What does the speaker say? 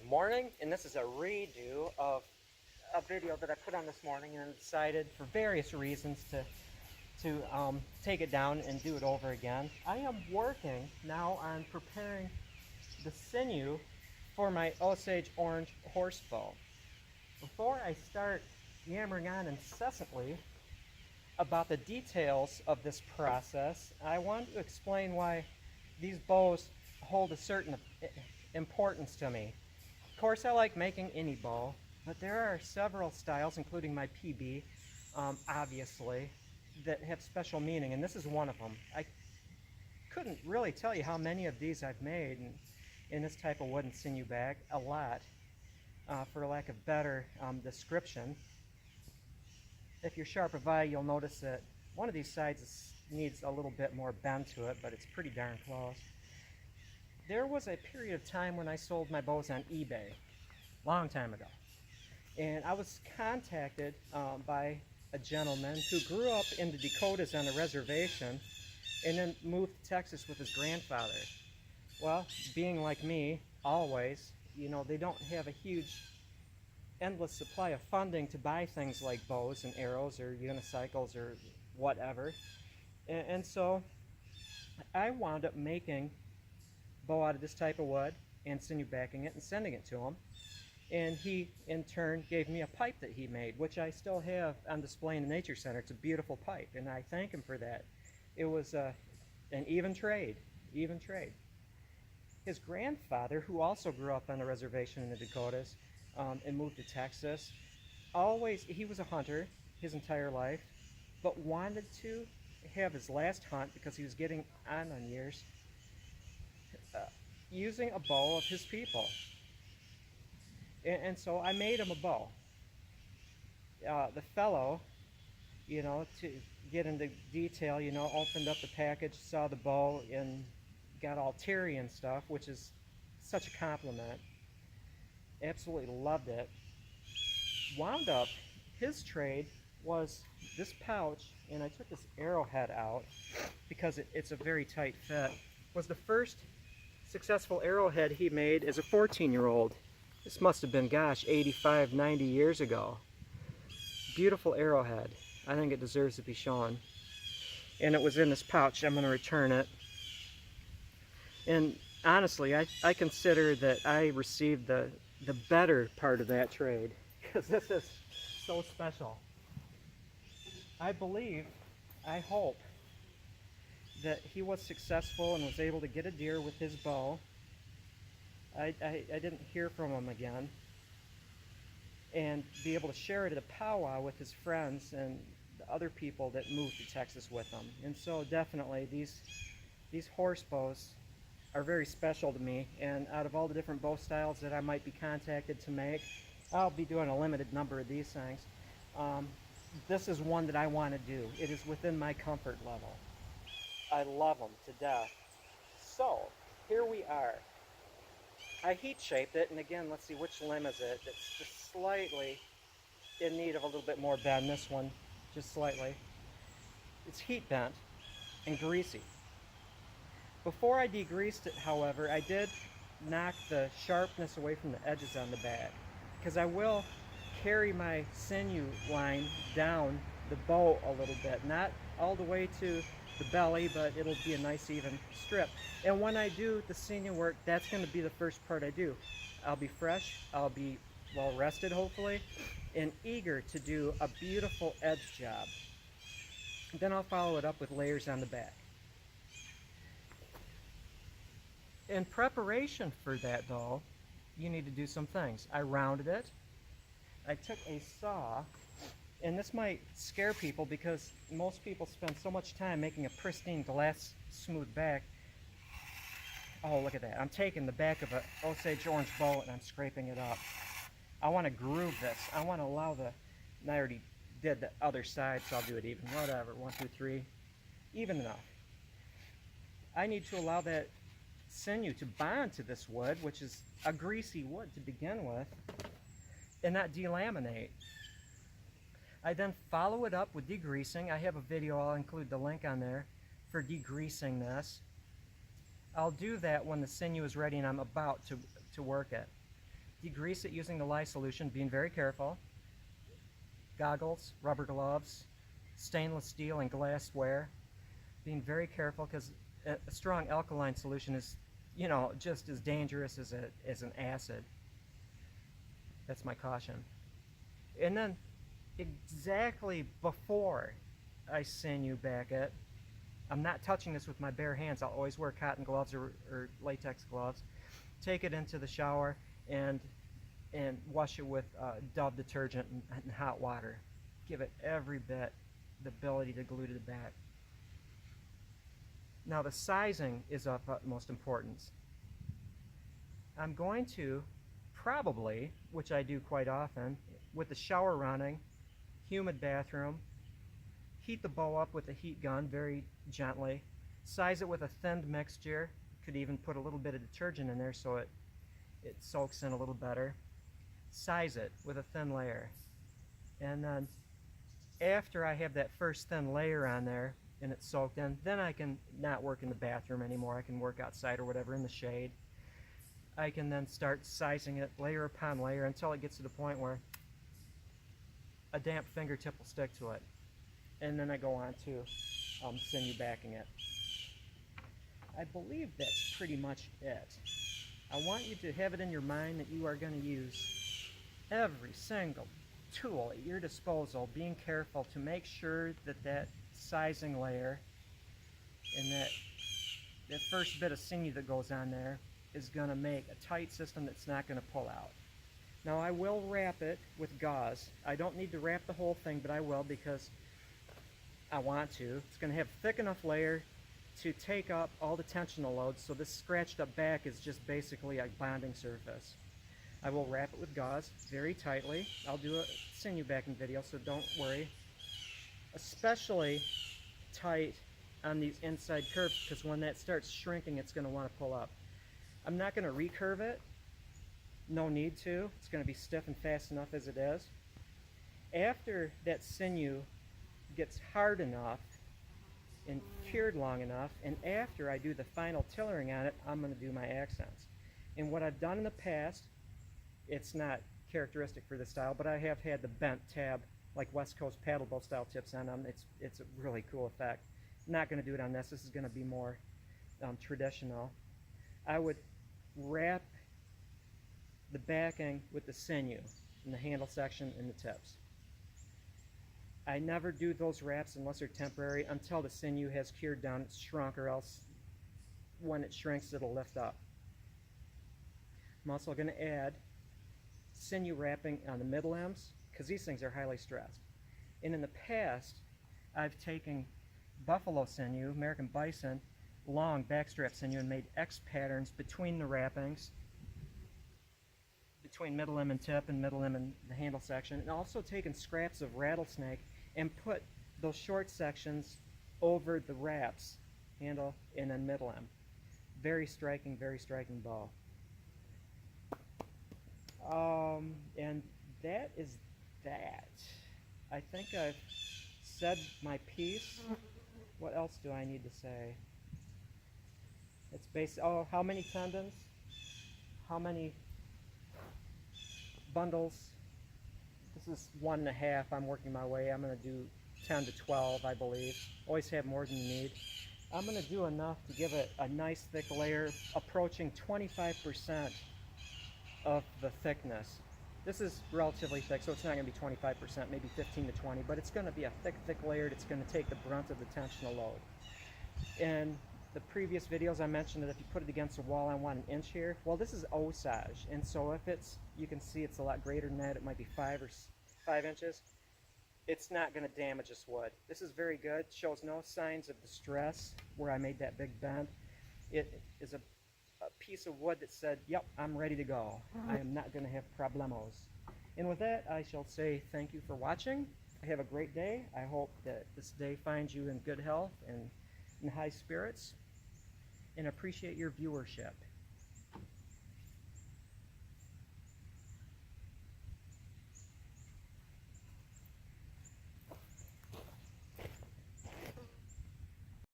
morning, and this is a redo of a video that I put on this morning, and decided for various reasons to take it down and do it over again. I am working now on preparing the sinew for my Osage orange horse bow. Before I start yammering on incessantly about the details of this process, I want to explain why these bows hold a certain importance to me. Of course, I like making any bow, but there are several styles, including my PB, obviously, that have special meaning, and this is one of them. I couldn't really tell you how many of these I've made in this type of wooden sinew bag. A lot, for lack of better description. If you're sharp of eye, you'll notice that one of these sides needs a little bit more bend to it, but it's pretty darn close. There was a period of time when I sold my bows on eBay, long time ago. And I was contacted by a gentleman who grew up in the Dakotas on a reservation and then moved to Texas with his grandfather. Well, being like me, always, they don't have a huge, endless supply of funding to buy things like bows and arrows or unicycles or whatever. And so I wound up making bow out of this type of wood and sinew backing it and sending it to him. And he, in turn, gave me a pipe that he made, which I still have on display in the Nature Center. It's a beautiful pipe, and I thank him for that. It was an even trade. His grandfather, who also grew up on a reservation in the Dakotas and moved to Texas, he was a hunter his entire life, but wanted to have his last hunt, because he was getting on years, using a bow of his people. And so I made him a bow. The fellow, to get into detail, opened up the package, saw the bow, and got all teary and stuff, which is such a compliment. Absolutely loved it. Wound up, his trade was this pouch, and I took this arrowhead out because it's a very tight fit. Was the first successful arrowhead he made as a 14-year-old. This must have been, gosh, 85, 90 years ago. Beautiful arrowhead. I think it deserves to be shown. And it was in this pouch. I'm going to return it. And honestly, I consider that I received the better part of that trade, because this is so special. I hope that he was successful and was able to get a deer with his bow. I didn't hear from him again, and be able to share it at a powwow with his friends and the other people that moved to Texas with him. And so definitely these horse bows are very special to me, and out of all the different bow styles that I might be contacted to make, I'll be doing a limited number of these things. This is one that I want to do. It is within my comfort level. I love them to death. So here we are. I heat shaped it, and again, let's see, which limb is it? It's just slightly in need of a little bit more bend. This one, just slightly. It's heat bent and greasy. Before I degreased it, however, I did knock the sharpness away from the edges on the bag, because I will carry my sinew line down the bow a little bit, not all the way to the belly, but it'll be a nice even strip. And when I do the sinew work, that's going to be the first part I do. I'll be fresh, I'll be well rested hopefully, and eager to do a beautiful edge job. Then I'll follow it up with layers on the back. In preparation for that though, you need to do some things. I rounded it. I took a saw, and this might scare people because most people spend so much time making a pristine glass smooth back. Oh, look at that. I'm taking the back of an Osage orange bow and I'm scraping it up. I want to groove this. I want to allow and I already did the other side, so I'll do it even. Whatever, 1, 2, 3, even enough. I need to allow that sinew to bond to this wood, which is a greasy wood to begin with, and not delaminate. I then follow it up with degreasing. I have a video, I'll include the link on there, for degreasing this. I'll do that when the sinew is ready and I'm about to work it. degrease it using the lye solution, being very careful. Goggles, rubber gloves, stainless steel and glassware, being very careful because a strong alkaline solution is, you know, just as dangerous as an acid. That's my caution. And then exactly before I sinew back it, I'm not touching this with my bare hands. I'll always wear cotton gloves or latex gloves. Take it into the shower and wash it with Dove detergent and hot water. Give it every bit the ability to glue to the back. Now the sizing is of utmost importance. I'm going to probably, which I do quite often, with the shower running, humid bathroom, heat the bow up with a heat gun very gently, size it with a thinned mixture, could even put a little bit of detergent in there so it soaks in a little better. Size it with a thin layer. And then after I have that first thin layer on there and it's soaked in, then I can not work in the bathroom anymore. I can work outside or whatever in the shade. I can then start sizing it layer upon layer until it gets to the point where a damp fingertip will stick to it. And then I go on to sinew backing it. I believe that's pretty much it. I want you to have it in your mind that you are going to use every single tool at your disposal, being careful to make sure that that sizing layer and that first bit of sinew that goes on there is going to make a tight system that's not going to pull out. Now I will wrap it with gauze. I don't need to wrap the whole thing, but I will because I want to. It's going to have a thick enough layer to take up all the tensional loads, so this scratched up back is just basically a bonding surface. I will wrap it with gauze very tightly. I'll do a sinew backing video, so don't worry. Especially tight on these inside curves, because when that starts shrinking, it's going to want to pull up. I'm not going to recurve it. No need to. It's going to be stiff and fast enough as it is. After that sinew gets hard enough and cured long enough, and after I do the final tillering on it, I'm going to do my accents. And what I've done in the past, it's not characteristic for this style, but I have had the bent tab, like West Coast paddle boat style tips on them. It's a really cool effect. Not going to do it on this. This is going to be more traditional. I would wrap the backing with the sinew in the handle section and the tips. I never do those wraps unless they're temporary until the sinew has cured down, it's shrunk, or else when it shrinks it'll lift up. I'm also going to add sinew wrapping on the middle limbs because these things are highly stressed. And in the past, I've taken buffalo sinew, American bison, long backstrap sinew, and made X patterns between the wrappings, between middle limb and tip and middle limb and the handle section, and also taken scraps of rattlesnake and put those short sections over the wraps, handle, and then middle limb. Very striking bow. And that is that. I think I've said my piece. What else do I need to say? It's based, oh, how many tendons? How many bundles? This is 1.5. I'm working my way. I'm going to do 10 to 12, I believe. Always have more than you need. I'm going to do enough to give it a nice thick layer, approaching 25% of the thickness. This is relatively thick, so it's not going to be 25%, maybe 15 to 20, but it's going to be a thick layer that's going to take the brunt of the tensional load. In the previous videos I mentioned that if you put it against a wall, I want 1 inch here. Well, this is Osage, and so if it's, you can see it's a lot greater than that, it might be 5 inches. It's not going to damage this wood. This is very good, shows no signs of distress where I made that big bend. It is a piece of wood that said, yep, I'm ready to go. I am not going to have problemos. And with that, I shall say thank you for watching. Have a great day. I hope that this day finds you in good health and in high spirits, and appreciate your viewership.